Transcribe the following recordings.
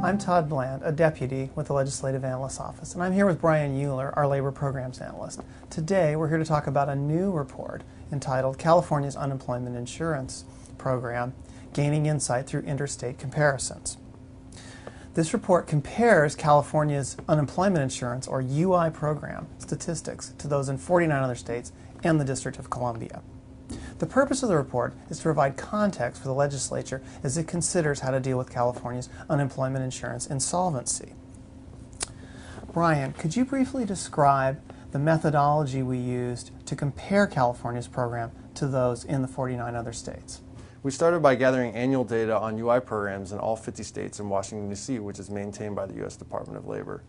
I'm Todd Bland, a deputy with the Legislative Analyst's Office, and I'm here with Brian Euler, our Labor Programs Analyst. Today, we're here to talk about a new report entitled California's Unemployment Insurance Program, Gaining Insight Through Interstate Comparisons. This report compares California's unemployment insurance, or UI program, statistics to those in 49 other states and the District of Columbia. The purpose of the report is to provide context for the legislature as it considers how to deal with California's unemployment insurance insolvency. Brian, could you briefly describe the methodology we used to compare California's program to those in the 49 other states? We started by gathering annual data on UI programs in all 50 states and Washington, D.C., which is maintained by the U.S. Department of Labor.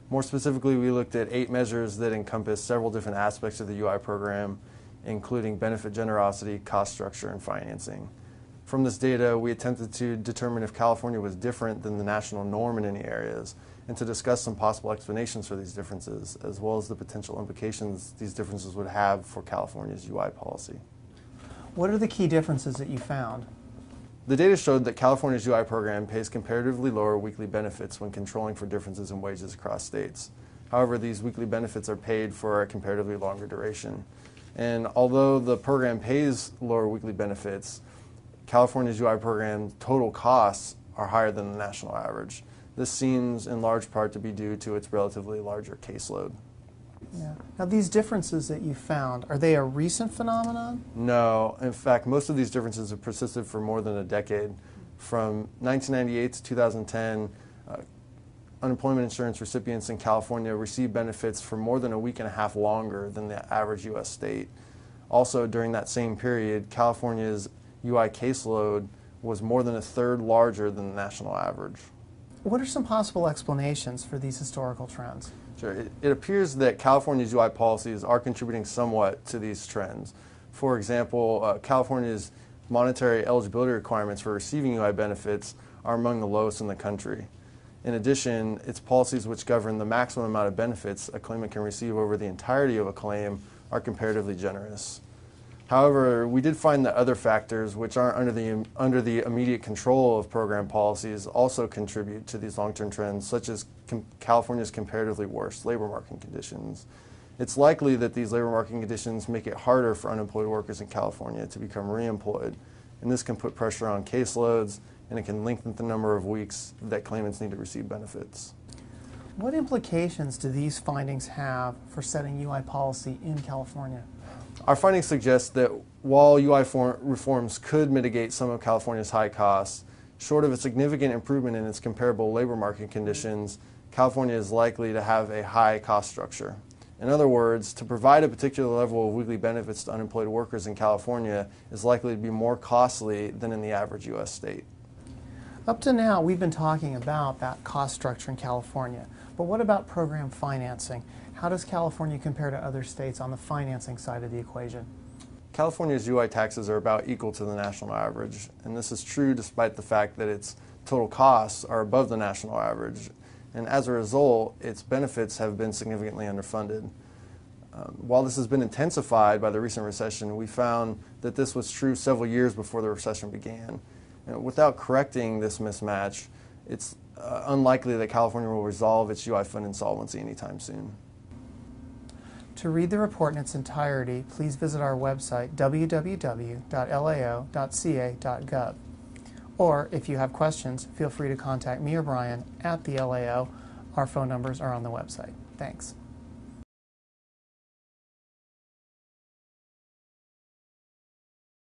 More specifically, we looked at 8 measures that encompass several different aspects of the UI program, including benefit generosity, cost structure, and financing. From this data, we attempted to determine if California was different than the national norm in any areas, and to discuss some possible explanations for these differences, as well as the potential implications these differences would have for California's UI policy. What are the key differences that you found? The data showed that California's UI program pays comparatively lower weekly benefits when controlling for differences in wages across states. However, these weekly benefits are paid for a comparatively longer duration. And although the program pays lower weekly benefits, California's UI program total costs are higher than the national average. This seems in large part to be due to its relatively larger caseload. Yeah. Now, these differences that you found, are they a recent phenomenon? No. In fact, most of these differences have persisted for more than a decade. From 1998 to 2010, unemployment insurance recipients in California received benefits for more than a week and a half longer than the average U.S. state. Also, during that same period, California's UI caseload was more than a third larger than the national average. What are some possible explanations for these historical trends? Sure. It appears that California's UI policies are contributing somewhat to these trends. For example, California's monetary eligibility requirements for receiving UI benefits are among the lowest in the country. In addition, its policies which govern the maximum amount of benefits a claimant can receive over the entirety of a claim are comparatively generous. However, we did find that other factors which aren't under the immediate control of program policies also contribute to these long-term trends, such as California's comparatively worse labor market conditions. It's likely that these labor market conditions make it harder for unemployed workers in California to become reemployed, and this can put pressure on caseloads, and it can lengthen the number of weeks that claimants need to receive benefits. What implications do these findings have for setting UI policy in California? Our findings suggest that while UI reforms could mitigate some of California's high costs, short of a significant improvement in its comparable labor market conditions, California is likely to have a high cost structure. In other words, to provide a particular level of weekly benefits to unemployed workers in California is likely to be more costly than in the average U.S. state. Up to now, we've been talking about that cost structure in California, but what about program financing? How does California compare to other states on the financing side of the equation? California's UI taxes are about equal to the national average, and this is true despite the fact that its total costs are above the national average, and as a result, its benefits have been significantly underfunded. While this has been intensified by the recent recession, we found that this was true several years before the recession began. Without correcting this mismatch, it's unlikely that California will resolve its UI fund insolvency anytime soon. To read the report in its entirety, please visit our website, www.lao.ca.gov. Or, if you have questions, feel free to contact me or Brian at the LAO. Our phone numbers are on the website. Thanks.